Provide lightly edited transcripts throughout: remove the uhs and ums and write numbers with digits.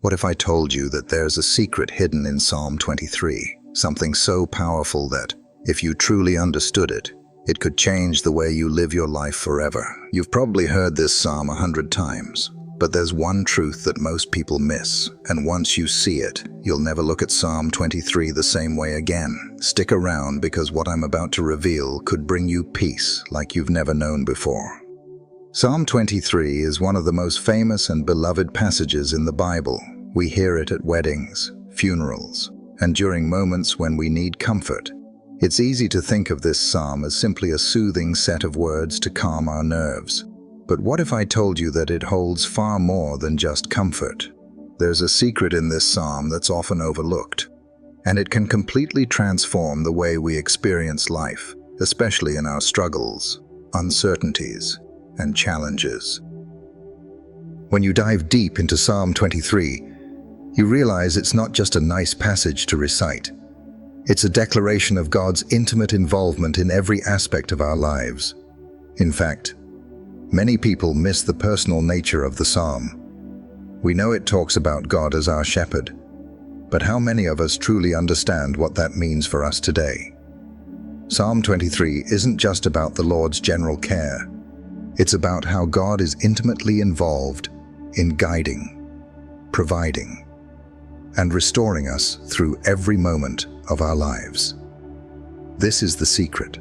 What if I told you that there's a secret hidden in Psalm 23, something so powerful that, if you truly understood it, it could change the way you live your life forever? You've probably heard this psalm 100 times, but there's one truth that most people miss, and once you see it, you'll never look at Psalm 23 the same way again. Stick around, because what I'm about to reveal could bring you peace like you've never known before. Psalm 23 is one of the most famous and beloved passages in the Bible. We hear it at weddings, funerals, and during moments when we need comfort. It's easy to think of this psalm as simply a soothing set of words to calm our nerves. But what if I told you that it holds far more than just comfort? There's a secret in this psalm that's often overlooked, and it can completely transform the way we experience life, especially in our struggles, uncertainties, and challenges. When you dive deep into Psalm 23, you realize it's not just a nice passage to recite. It's a declaration of God's intimate involvement in every aspect of our lives. In fact, many people miss the personal nature of the psalm. We know it talks about God as our shepherd, but how many of us truly understand what that means for us today? Psalm 23 isn't just about the Lord's general care. It's about how God is intimately involved in guiding, providing, and restoring us through every moment of our lives. This is the secret.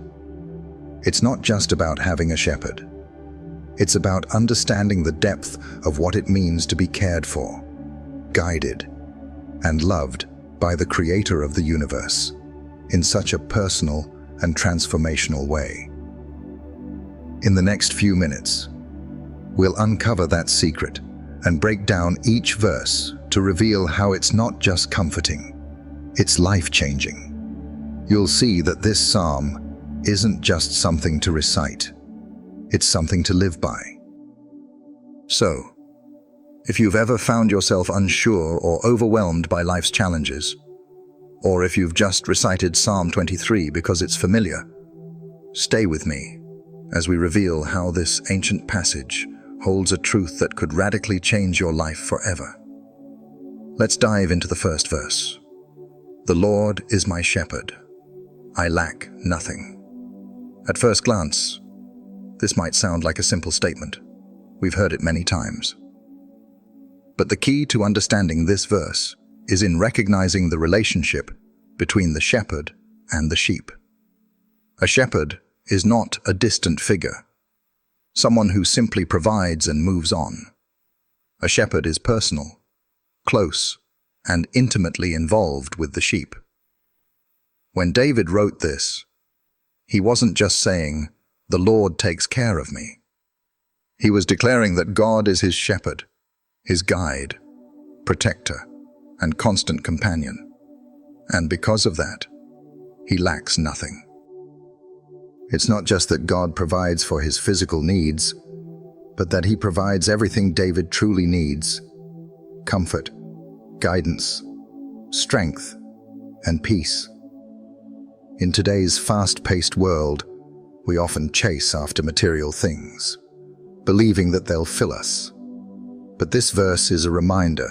It's not just about having a shepherd. It's about understanding the depth of what it means to be cared for, guided, and loved by the Creator of the universe in such a personal and transformational way. In the next few minutes, we'll uncover that secret and break down each verse to reveal how it's not just comforting, it's life-changing. You'll see that this psalm isn't just something to recite, it's something to live by. So, if you've ever found yourself unsure or overwhelmed by life's challenges, or if you've just recited Psalm 23 because it's familiar, stay with me as we reveal how this ancient passage holds a truth that could radically change your life forever. Let's dive into the first verse. The Lord is my shepherd. I lack nothing. At first glance, this might sound like a simple statement. We've heard it many times. But the key to understanding this verse is in recognizing the relationship between the shepherd and the sheep. A shepherd is not a distant figure, someone who simply provides and moves on. A shepherd is personal, close, and intimately involved with the sheep. When David wrote this, he wasn't just saying, "The Lord takes care of me." He was declaring that God is his shepherd, his guide, protector, and constant companion. And because of that, he lacks nothing. It's not just that God provides for his physical needs, but that he provides everything David truly needs: comfort, guidance, strength, and peace. In today's fast-paced world, we often chase after material things, believing that they'll fill us. But this verse is a reminder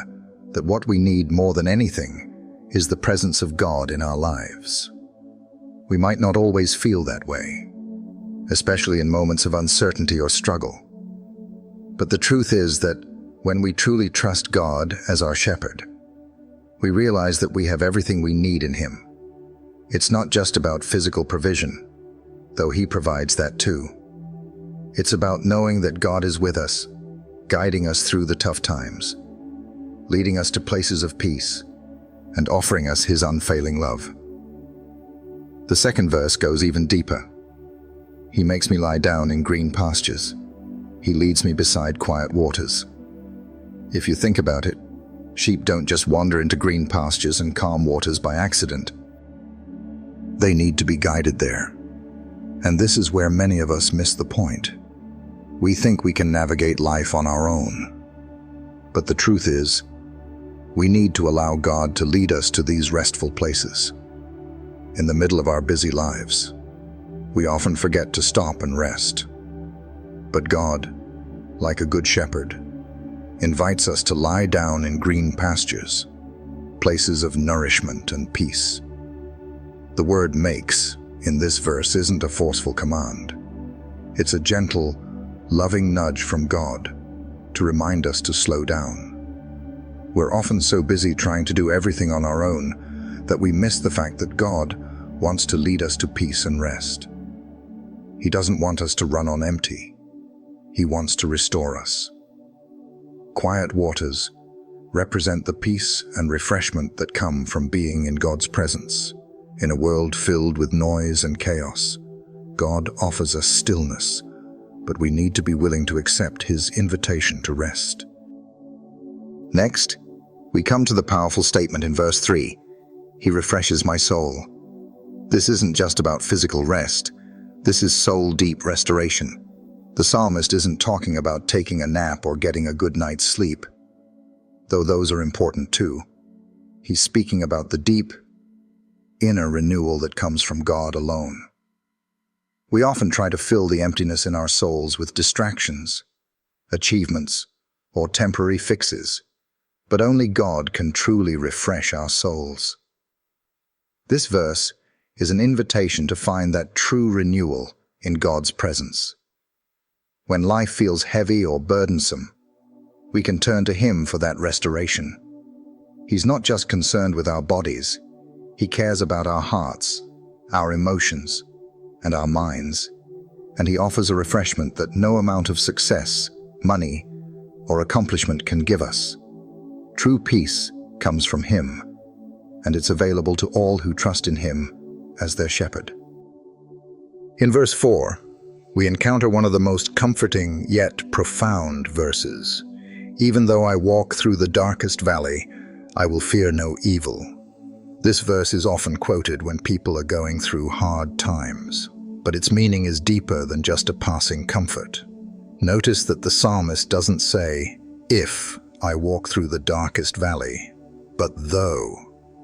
that what we need more than anything is the presence of God in our lives. We might not always feel that way, especially in moments of uncertainty or struggle. But the truth is that when we truly trust God as our shepherd, we realize that we have everything we need in him. It's not just about physical provision, though he provides that too. It's about knowing that God is with us, guiding us through the tough times, leading us to places of peace, and offering us his unfailing love. The second verse goes even deeper. He makes me lie down in green pastures. He leads me beside quiet waters. If you think about it, sheep don't just wander into green pastures and calm waters by accident. They need to be guided there. And this is where many of us miss the point. We think we can navigate life on our own. But the truth is, we need to allow God to lead us to these restful places. In the middle of our busy lives, we often forget to stop and rest. But God, like a good shepherd, invites us to lie down in green pastures, places of nourishment and peace. The word makes in this verse isn't a forceful command. It's a gentle, loving nudge from God to remind us to slow down. We're often so busy trying to do everything on our own that we miss the fact that God wants to lead us to peace and rest. He doesn't want us to run on empty. He wants to restore us. Quiet waters represent the peace and refreshment that come from being in God's presence. In a world filled with noise and chaos, God offers us stillness, but we need to be willing to accept His invitation to rest. Next, we come to the powerful statement in verse 3, "He refreshes my soul." This isn't just about physical rest. This is soul-deep restoration. The psalmist isn't talking about taking a nap or getting a good night's sleep, though those are important too. He's speaking about the deep, inner renewal that comes from God alone. We often try to fill the emptiness in our souls with distractions, achievements, or temporary fixes, but only God can truly refresh our souls. This verse is an invitation to find that true renewal in God's presence. When life feels heavy or burdensome, we can turn to Him for that restoration. He's not just concerned with our bodies. He cares about our hearts, our emotions, and our minds, and He offers a refreshment that no amount of success, money, or accomplishment can give us. True peace comes from Him, and it's available to all who trust in Him as their shepherd. In verse 4, we encounter one of the most comforting yet profound verses. "Even though I walk through the darkest valley, I will fear no evil." This verse is often quoted when people are going through hard times, but its meaning is deeper than just a passing comfort. Notice that the psalmist doesn't say, "If I walk through the darkest valley," but "though."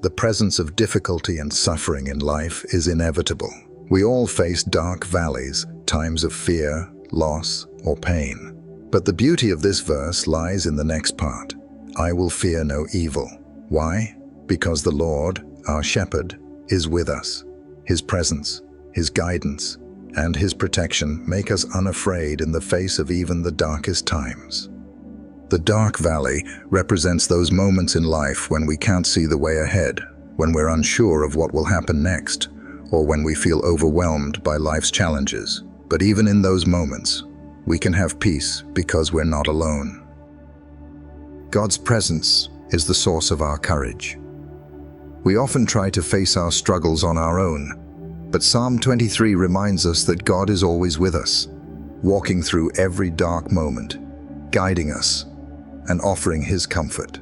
The presence of difficulty and suffering in life is inevitable. We all face dark valleys, times of fear, loss, or pain. But the beauty of this verse lies in the next part. "I will fear no evil." Why? Because the Lord, our shepherd, is with us. His presence, His guidance, and His protection make us unafraid in the face of even the darkest times. The dark valley represents those moments in life when we can't see the way ahead, when we're unsure of what will happen next, or when we feel overwhelmed by life's challenges. But even in those moments, we can have peace because we're not alone. God's presence is the source of our courage. We often try to face our struggles on our own, but Psalm 23 reminds us that God is always with us, walking through every dark moment, guiding us, and offering His comfort.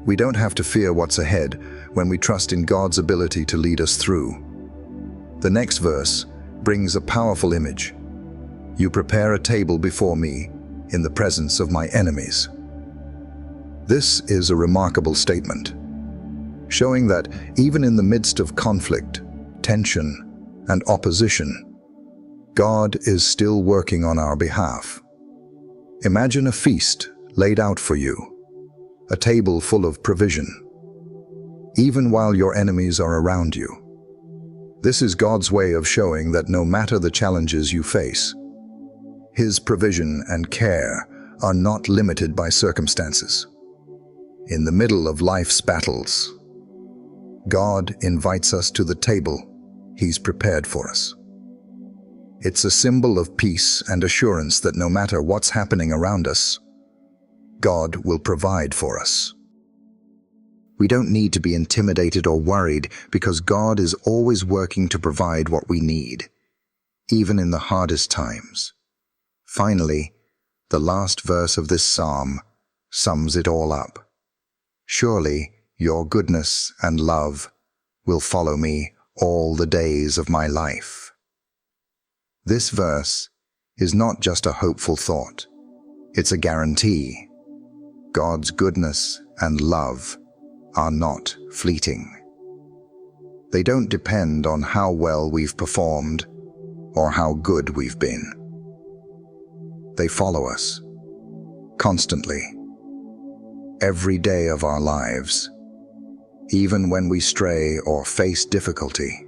We don't have to fear what's ahead when we trust in God's ability to lead us through. The next verse brings a powerful image. "You prepare a table before me in the presence of my enemies." This is a remarkable statement, showing that even in the midst of conflict, tension, and opposition, God is still working on our behalf. Imagine a feast laid out for you, a table full of provision, even while your enemies are around you. This is God's way of showing that no matter the challenges you face, His provision and care are not limited by circumstances. In the middle of life's battles, God invites us to the table He's prepared for us. It's a symbol of peace and assurance that no matter what's happening around us, God will provide for us. We don't need to be intimidated or worried because God is always working to provide what we need, even in the hardest times. Finally, the last verse of this psalm sums it all up. "Surely your goodness and love will follow me all the days of my life." This verse is not just a hopeful thought, it's a guarantee. God's goodness and love are not fleeting. They don't depend on how well we've performed or how good we've been. They follow us, constantly, every day of our lives, even when we stray or face difficulty.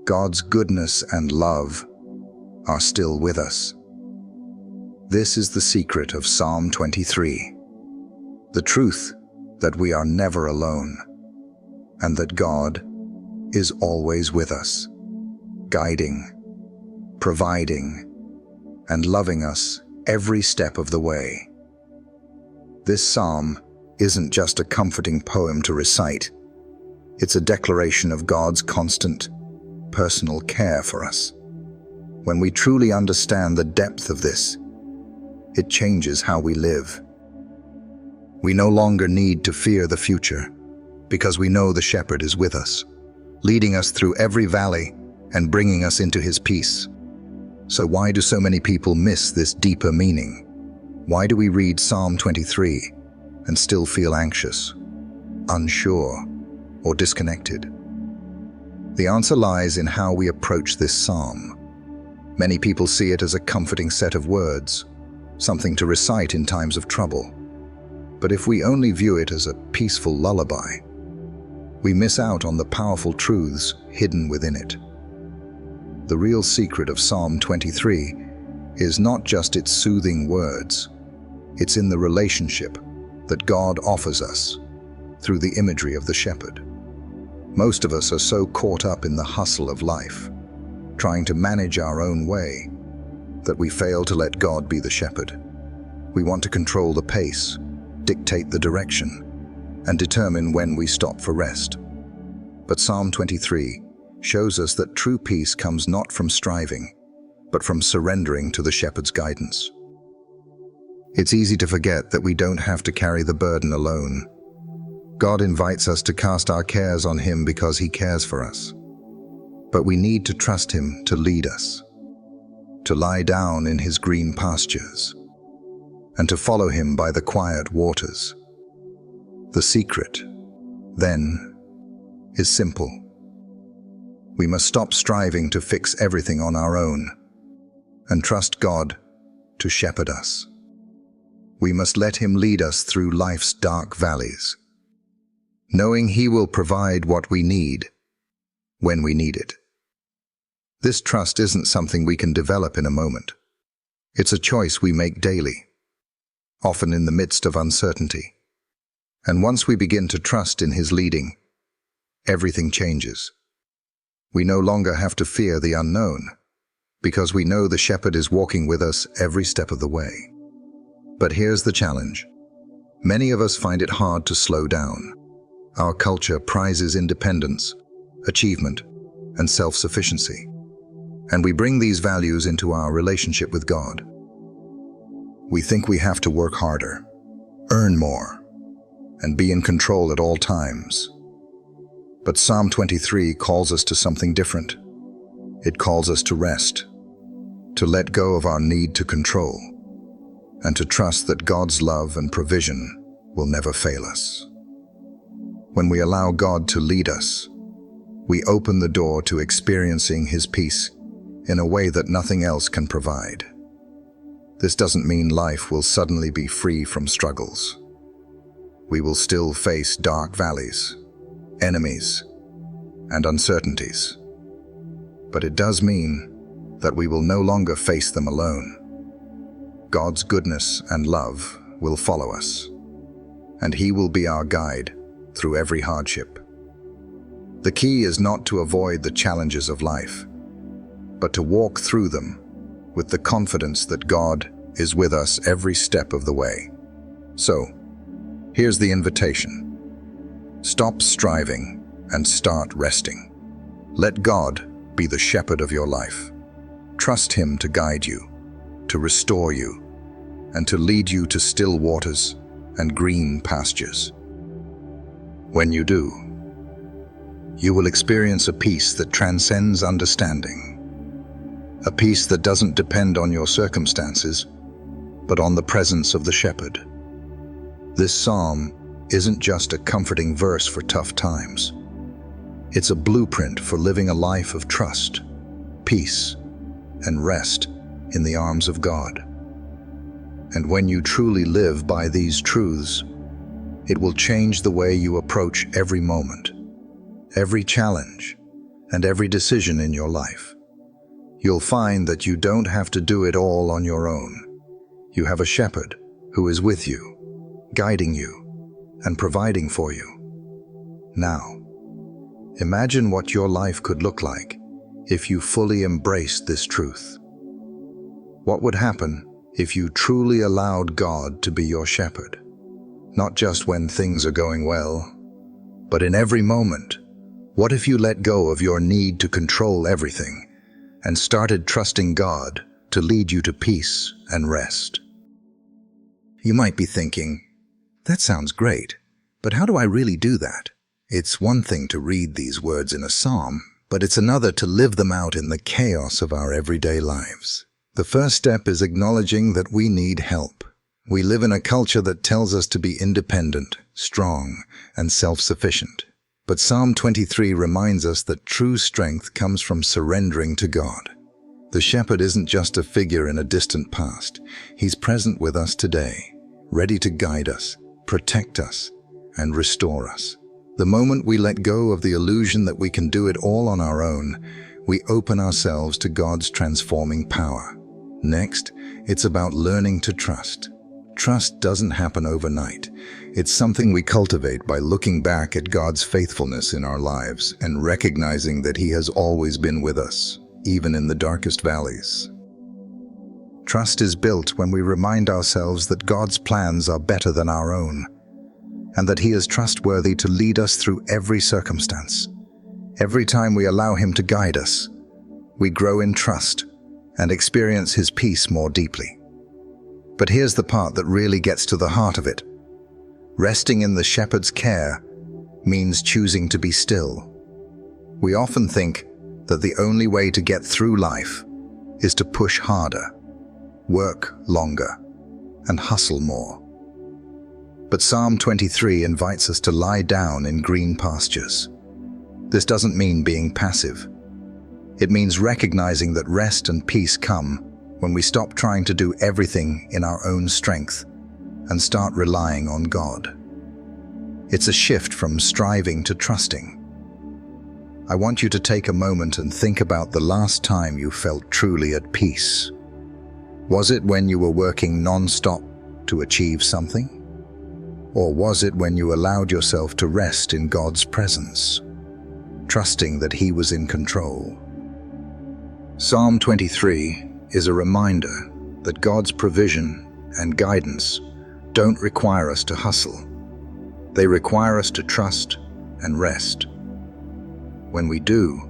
God's goodness and love are still with us. This is the secret of Psalm 23, the truth that we are never alone, and that God is always with us, guiding, providing, and loving us every step of the way. This psalm isn't just a comforting poem to recite. It's a declaration of God's constant, personal care for us. When we truly understand the depth of this, it changes how we live. We no longer need to fear the future, because we know the Shepherd is with us, leading us through every valley and bringing us into his peace. So why do so many people miss this deeper meaning? Why do we read Psalm 23 and still feel anxious, unsure, or disconnected? The answer lies in how we approach this psalm. Many people see it as a comforting set of words, something to recite in times of trouble. But if we only view it as a peaceful lullaby, we miss out on the powerful truths hidden within it. The real secret of Psalm 23 is not just its soothing words, it's in the relationship that God offers us through the imagery of the shepherd. Most of us are so caught up in the hustle of life, trying to manage our own way, that we fail to let God be the shepherd. We want to control the pace, dictate the direction, and determine when we stop for rest. But Psalm 23 shows us that true peace comes not from striving, but from surrendering to the shepherd's guidance. It's easy to forget that we don't have to carry the burden alone. God invites us to cast our cares on him because he cares for us. But we need to trust him to lead us, to lie down in his green pastures, and to follow him by the quiet waters. The secret, then, is simple. We must stop striving to fix everything on our own and trust God to shepherd us. We must let him lead us through life's dark valleys, knowing he will provide what we need when we need it. This trust isn't something we can develop in a moment. It's a choice we make daily, often in the midst of uncertainty. And once we begin to trust in his leading, everything changes. We no longer have to fear the unknown, because we know the shepherd is walking with us every step of the way. But here's the challenge. Many of us find it hard to slow down. Our culture prizes independence, achievement, and self-sufficiency. And we bring these values into our relationship with God. We think we have to work harder, earn more, and be in control at all times. But Psalm 23 calls us to something different. It calls us to rest, to let go of our need to control, and to trust that God's love and provision will never fail us. When we allow God to lead us, we open the door to experiencing his peace in a way that nothing else can provide. This doesn't mean life will suddenly be free from struggles. We will still face dark valleys, enemies, and uncertainties. But it does mean that we will no longer face them alone. God's goodness and love will follow us, and he will be our guide through every hardship. The key is not to avoid the challenges of life, but to walk through them with the confidence that God is with us every step of the way. So, here's the invitation. Stop striving and start resting. Let God be the shepherd of your life. Trust him to guide you, to restore you, and to lead you to still waters and green pastures. When you do, you will experience a peace that transcends understanding. A peace that doesn't depend on your circumstances, but on the presence of the shepherd. This psalm isn't just a comforting verse for tough times. It's a blueprint for living a life of trust, peace, and rest in the arms of God. And when you truly live by these truths, it will change the way you approach every moment, every challenge, and every decision in your life. You'll find that you don't have to do it all on your own. You have a shepherd who is with you, guiding you, and providing for you. Now, imagine what your life could look like if you fully embraced this truth. What would happen if you truly allowed God to be your shepherd? Not just when things are going well, but in every moment. What if you let go of your need to control everything and started trusting God to lead you to peace and rest? You might be thinking, that sounds great, but how do I really do that? It's one thing to read these words in a psalm, but it's another to live them out in the chaos of our everyday lives. The first step is acknowledging that we need help. We live in a culture that tells us to be independent, strong, and self-sufficient. But Psalm 23 reminds us that true strength comes from surrendering to God. The shepherd isn't just a figure in a distant past. He's present with us today, ready to guide us, protect us, and restore us. The moment we let go of the illusion that we can do it all on our own, we open ourselves to God's transforming power. Next, it's about learning to trust. Trust doesn't happen overnight. It's something we cultivate by looking back at God's faithfulness in our lives and recognizing that He has always been with us, even in the darkest valleys. Trust is built when we remind ourselves that God's plans are better than our own, and that He is trustworthy to lead us through every circumstance. Every time we allow Him to guide us, we grow in trust and experience His peace more deeply. But here's the part that really gets to the heart of it. Resting in the shepherd's care means choosing to be still. We often think that the only way to get through life is to push harder, work longer, and hustle more. But Psalm 23 invites us to lie down in green pastures. This doesn't mean being passive. It means recognizing that rest and peace come when we stop trying to do everything in our own strength and start relying on God. It's a shift from striving to trusting. I want you to take a moment and think about the last time you felt truly at peace. Was it when you were working non-stop to achieve something? Or was it when you allowed yourself to rest in God's presence, trusting that He was in control? Psalm 23 is a reminder that God's provision and guidance don't require us to hustle. They require us to trust and rest. When we do,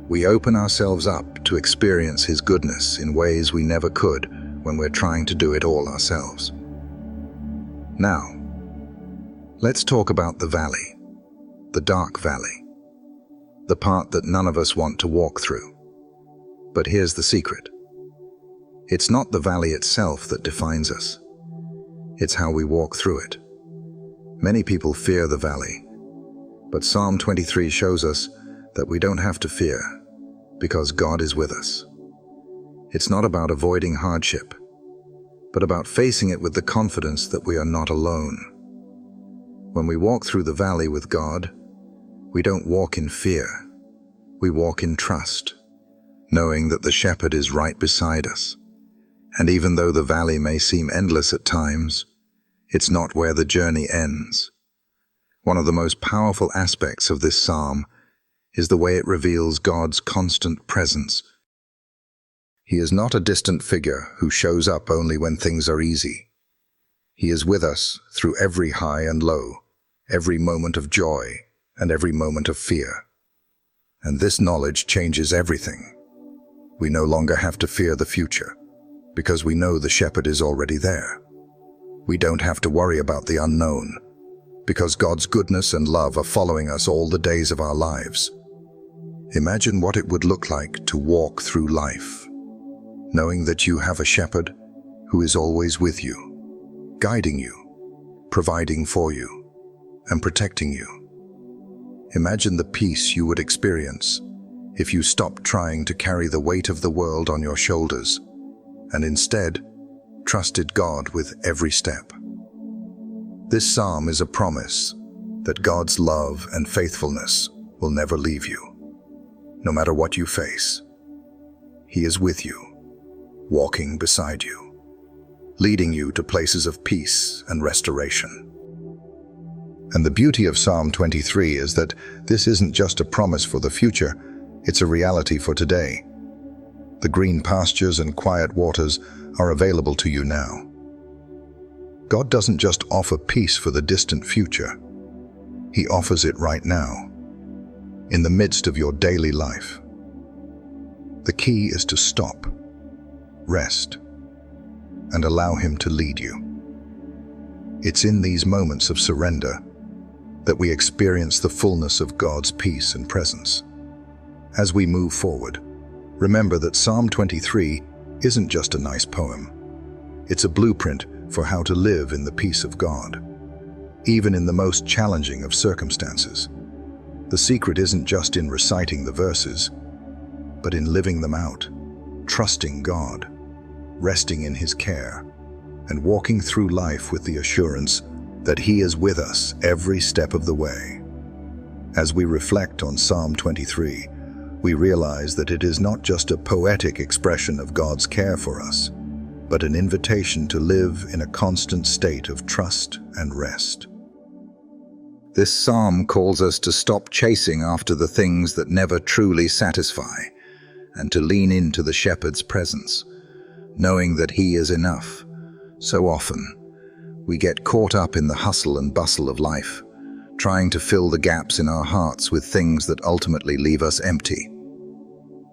we open ourselves up to experience His goodness in ways we never could when we're trying to do it all ourselves. Now, let's talk about the valley, the dark valley, the part that none of us want to walk through. But here's the secret. It's not the valley itself that defines us. It's how we walk through it. Many people fear the valley, but Psalm 23 shows us that we don't have to fear because God is with us. It's not about avoiding hardship, but about facing it with the confidence that we are not alone. When we walk through the valley with God, we don't walk in fear. We walk in trust, knowing that the shepherd is right beside us. And even though the valley may seem endless at times, it's not where the journey ends. One of the most powerful aspects of this psalm is the way it reveals God's constant presence. He is not a distant figure who shows up only when things are easy. He is with us through every high and low, every moment of joy and every moment of fear. And this knowledge changes everything. We no longer have to fear the future, because we know the shepherd is already there. We don't have to worry about the unknown, because God's goodness and love are following us all the days of our lives. Imagine what it would look like to walk through life, knowing that you have a shepherd who is always with you, guiding you, providing for you, and protecting you. Imagine the peace you would experience if you stopped trying to carry the weight of the world on your shoulders and instead trusted God with every step. This psalm is a promise that God's love and faithfulness will never leave you. No matter what you face, He is with you, walking beside you, leading you to places of peace and restoration. And the beauty of Psalm 23 is that this isn't just a promise for the future, it's a reality for today. The green pastures and quiet waters are available to you now. God doesn't just offer peace for the distant future. He offers it right now, in the midst of your daily life. The key is to stop, rest, and allow Him to lead you. It's in these moments of surrender that we experience the fullness of God's peace and presence. As we move forward, remember that Psalm 23 isn't just a nice poem. It's a blueprint for how to live in the peace of God, even in the most challenging of circumstances. The secret isn't just in reciting the verses, but in living them out, trusting God, resting in His care, and walking through life with the assurance that He is with us every step of the way. As we reflect on Psalm 23, we realize that it is not just a poetic expression of God's care for us, but an invitation to live in a constant state of trust and rest. This psalm calls us to stop chasing after the things that never truly satisfy and to lean into the shepherd's presence, knowing that He is enough. So often, we get caught up in the hustle and bustle of life, trying to fill the gaps in our hearts with things that ultimately leave us empty.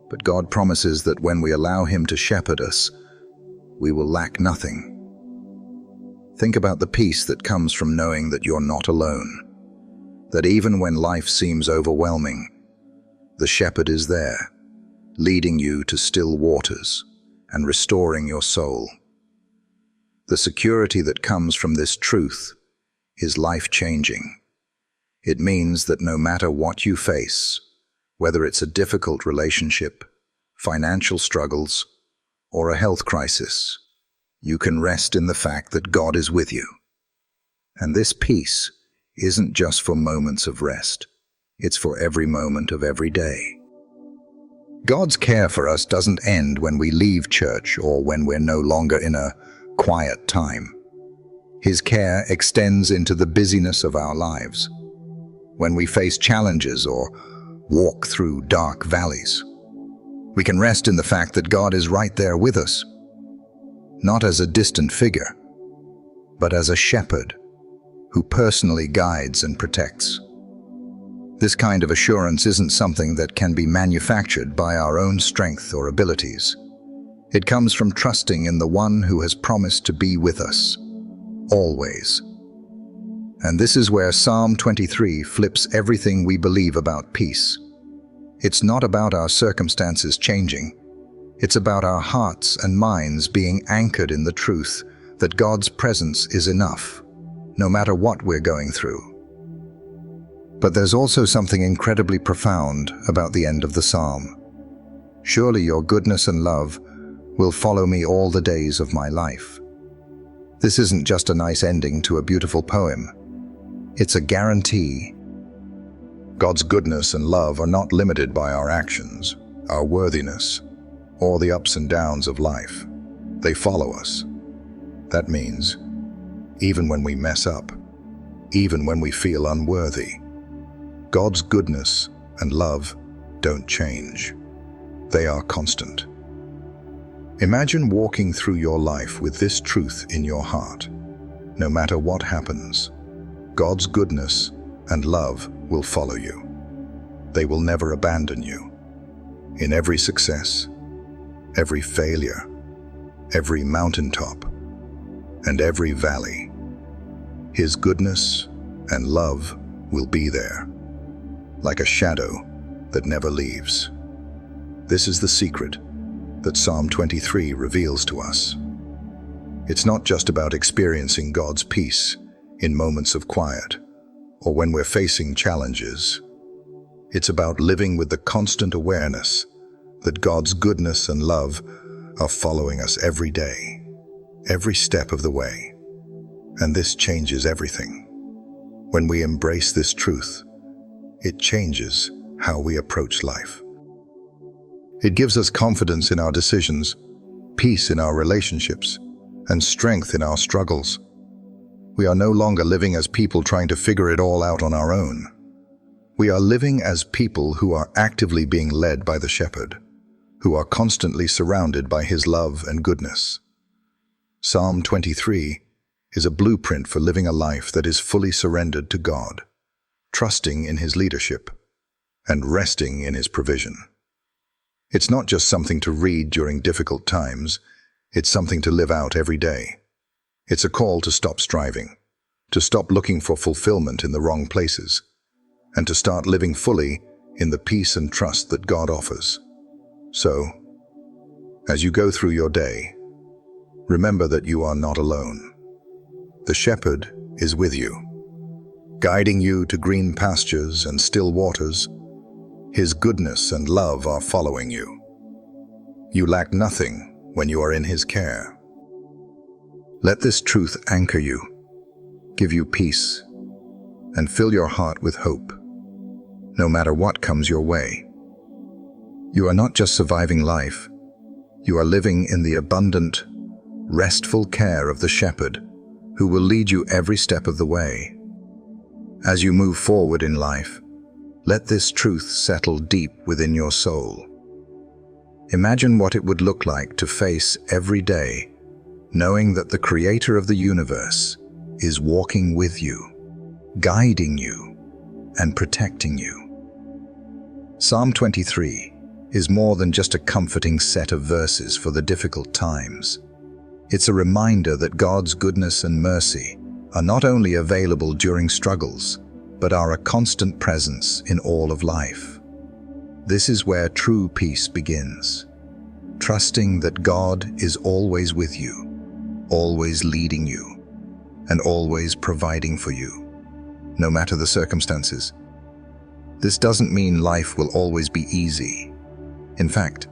But God promises that when we allow Him to shepherd us, we will lack nothing. Think about the peace that comes from knowing that you're not alone, that even when life seems overwhelming, the shepherd is there, leading you to still waters and restoring your soul. The security that comes from this truth is life-changing. It means that no matter what you face, whether it's a difficult relationship, financial struggles, or a health crisis, you can rest in the fact that God is with you. And this peace isn't just for moments of rest, it's for every moment of every day. God's care for us doesn't end when we leave church or when we're no longer in a quiet time. His care extends into the busyness of our lives. When we face challenges or walk through dark valleys, we can rest in the fact that God is right there with us, not as a distant figure, but as a shepherd who personally guides and protects. This kind of assurance isn't something that can be manufactured by our own strength or abilities. It comes from trusting in the one who has promised to be with us, always. And this is where Psalm 23 flips everything we believe about peace. It's not about our circumstances changing. It's about our hearts and minds being anchored in the truth that God's presence is enough, no matter what we're going through. But there's also something incredibly profound about the end of the psalm. Surely your goodness and love will follow me all the days of my life. This isn't just a nice ending to a beautiful poem. It's a guarantee. God's goodness and love are not limited by our actions, our worthiness, or the ups and downs of life. They follow us. That means, even when we mess up, even when we feel unworthy, God's goodness and love don't change. They are constant. Imagine walking through your life with this truth in your heart. No matter what happens, God's goodness and love will follow you. They will never abandon you. In every success, every failure, every mountaintop, and every valley, His goodness and love will be there, like a shadow that never leaves. This is the secret that Psalm 23 reveals to us. It's not just about experiencing God's peace in moments of quiet or when we're facing challenges. It's about living with the constant awareness that God's goodness and love are following us every day, every step of the way. And this changes everything. When we embrace this truth, it changes how we approach life. It gives us confidence in our decisions, peace in our relationships, and strength in our struggles. We are no longer living as people trying to figure it all out on our own. We are living as people who are actively being led by the Shepherd, who are constantly surrounded by His love and goodness. Psalm 23 is a blueprint for living a life that is fully surrendered to God, trusting in His leadership, and resting in His provision. It's not just something to read during difficult times, it's something to live out every day. It's a call to stop striving, to stop looking for fulfillment in the wrong places, and to start living fully in the peace and trust that God offers. So, as you go through your day, remember that you are not alone. The Shepherd is with you, guiding you to green pastures and still waters. His goodness and love are following you. You lack nothing when you are in His care. Let this truth anchor you, give you peace, and fill your heart with hope, no matter what comes your way. You are not just surviving life, you are living in the abundant, restful care of the Shepherd, who will lead you every step of the way. As you move forward in life, let this truth settle deep within your soul. Imagine what it would look like to face every day, knowing that the Creator of the universe is walking with you, guiding you, and protecting you. Psalm 23 is more than just a comforting set of verses for the difficult times. It's a reminder that God's goodness and mercy are not only available during struggles, but are a constant presence in all of life. This is where true peace begins, trusting that God is always with you, always leading you, and always providing for you, no matter the circumstances. This doesn't mean life will always be easy. In fact,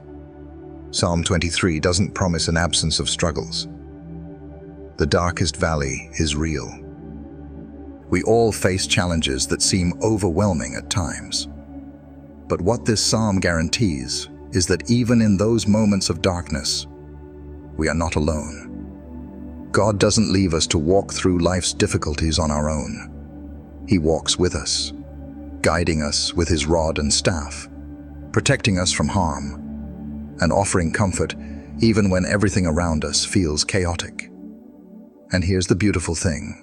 Psalm 23 doesn't promise an absence of struggles. The darkest valley is real. We all face challenges that seem overwhelming at times. But what this psalm guarantees is that even in those moments of darkness, we are not alone. God doesn't leave us to walk through life's difficulties on our own. He walks with us, guiding us with His rod and staff, protecting us from harm, and offering comfort even when everything around us feels chaotic. And here's the beautiful thing.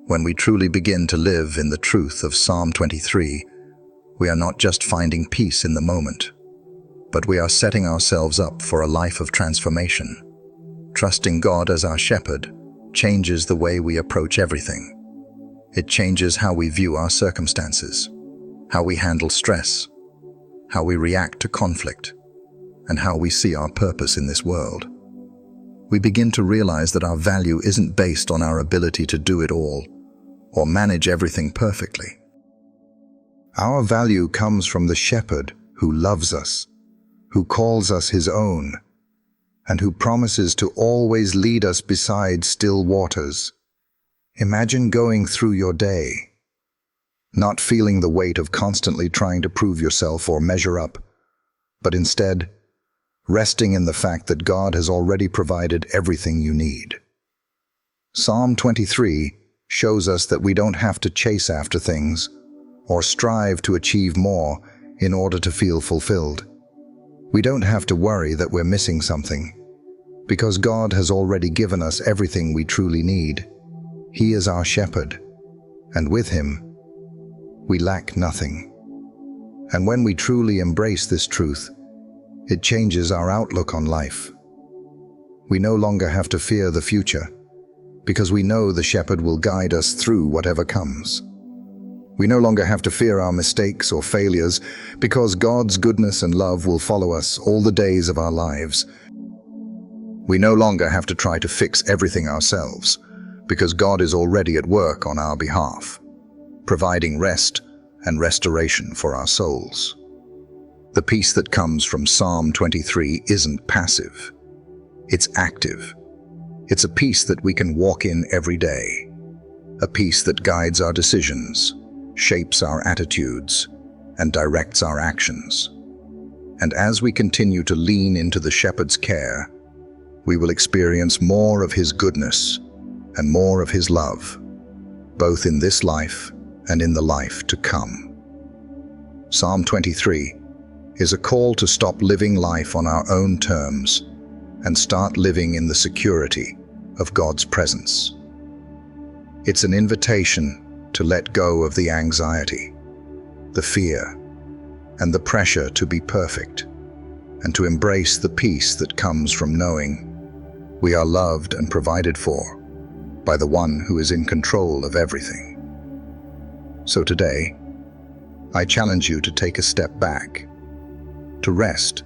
When we truly begin to live in the truth of Psalm 23, we are not just finding peace in the moment, but we are setting ourselves up for a life of transformation. Trusting God as our Shepherd changes the way we approach everything. It changes how we view our circumstances, how we handle stress, how we react to conflict, and how we see our purpose in this world. We begin to realize that our value isn't based on our ability to do it all or manage everything perfectly. Our value comes from the Shepherd who loves us, who calls us His own, and who promises to always lead us beside still waters. Imagine going through your day, not feeling the weight of constantly trying to prove yourself or measure up, but instead resting in the fact that God has already provided everything you need. Psalm 23 shows us that we don't have to chase after things or strive to achieve more in order to feel fulfilled. We don't have to worry that we're missing something, because God has already given us everything we truly need. He is our Shepherd, and with Him, we lack nothing. And when we truly embrace this truth, it changes our outlook on life. We no longer have to fear the future, because we know the Shepherd will guide us through whatever comes. We no longer have to fear our mistakes or failures, because God's goodness and love will follow us all the days of our lives. We no longer have to try to fix everything ourselves, because God is already at work on our behalf, providing rest and restoration for our souls. The peace that comes from Psalm 23 isn't passive, it's active. It's a peace that we can walk in every day, a peace that guides our decisions, shapes our attitudes, and directs our actions. And as we continue to lean into the shepherd's care, we will experience more of his goodness and more of his love, both in this life and in the life to come. Psalm 23 is a call to stop living life on our own terms and start living in the security of God's presence. It's an invitation to let go of the anxiety, the fear, and the pressure to be perfect, and to embrace the peace that comes from knowing we are loved and provided for by the one who is in control of everything. So today, I challenge you to take a step back, to rest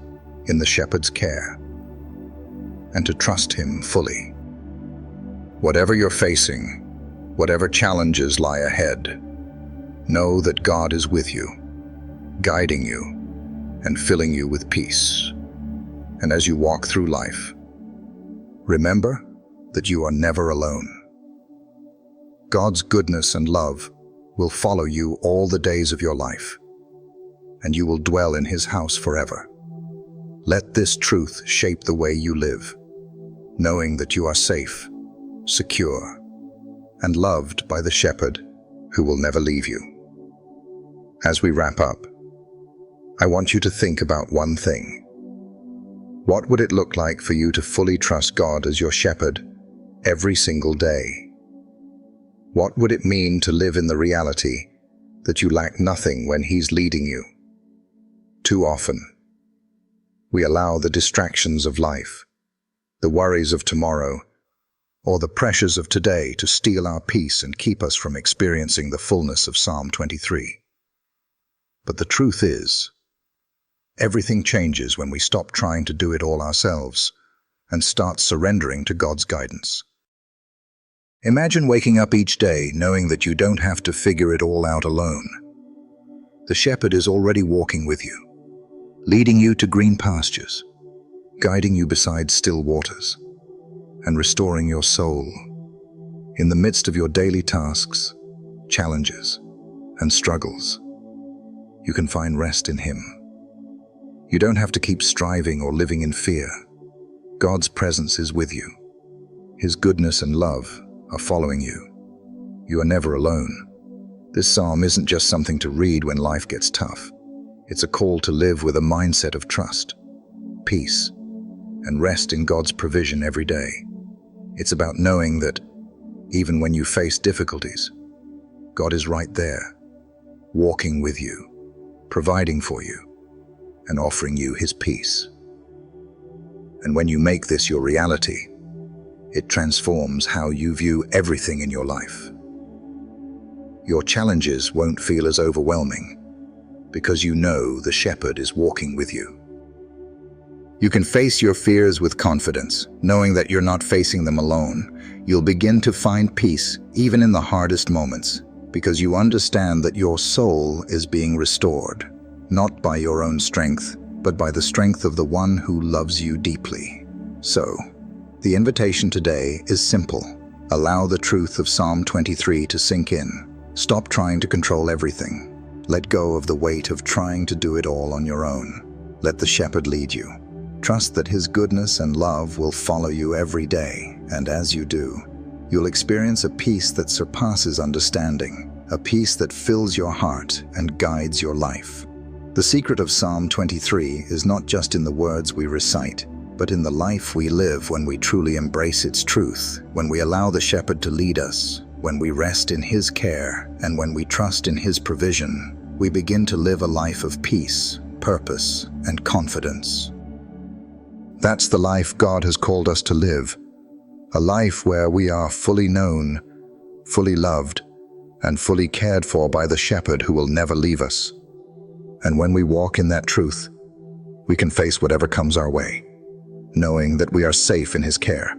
in the shepherd's care, and to trust him fully. Whatever you're facing, whatever challenges lie ahead, know that God is with you, guiding you and filling you with peace. And as you walk through life, remember that you are never alone. God's goodness and love will follow you all the days of your life, and you will dwell in his house forever. Let this truth shape the way you live, knowing that you are safe, secure, and loved by the shepherd who will never leave you. As we wrap up, I want you to think about one thing. What would it look like for you to fully trust God as your shepherd every single day? What would it mean to live in the reality that you lack nothing when he's leading you? Too often, we allow the distractions of life, the worries of tomorrow, or the pressures of today to steal our peace and keep us from experiencing the fullness of Psalm 23. But the truth is, everything changes when we stop trying to do it all ourselves and start surrendering to God's guidance. Imagine waking up each day knowing that you don't have to figure it all out alone. The shepherd is already walking with you, leading you to green pastures, guiding you beside still waters, and restoring your soul. In the midst of your daily tasks, challenges, and struggles, you can find rest in him. You don't have to keep striving or living in fear. God's presence is with you. His goodness and love are following you. You are never alone. This psalm isn't just something to read when life gets tough. It's a call to live with a mindset of trust, peace, and rest in God's provision every day. It's about knowing that even when you face difficulties, God is right there, walking with you, providing for you, and offering you his peace. And when you make this your reality, it transforms how you view everything in your life. Your challenges won't feel as overwhelming because you know the shepherd is walking with you. You can face your fears with confidence, knowing that you're not facing them alone. You'll begin to find peace even in the hardest moments because you understand that your soul is being restored, not by your own strength, but by the strength of the one who loves you deeply. So, the invitation today is simple. Allow the truth of Psalm 23 to sink in. Stop trying to control everything. Let go of the weight of trying to do it all on your own. Let the shepherd lead you. Trust that his goodness and love will follow you every day, and as you do, you'll experience a peace that surpasses understanding, a peace that fills your heart and guides your life. The secret of Psalm 23 is not just in the words we recite, but in the life we live when we truly embrace its truth, when we allow the shepherd to lead us, when we rest in his care, and when we trust in his provision, we begin to live a life of peace, purpose, and confidence. That's the life God has called us to live, a life where we are fully known, fully loved, and fully cared for by the shepherd who will never leave us. And when we walk in that truth, we can face whatever comes our way, knowing that we are safe in his care.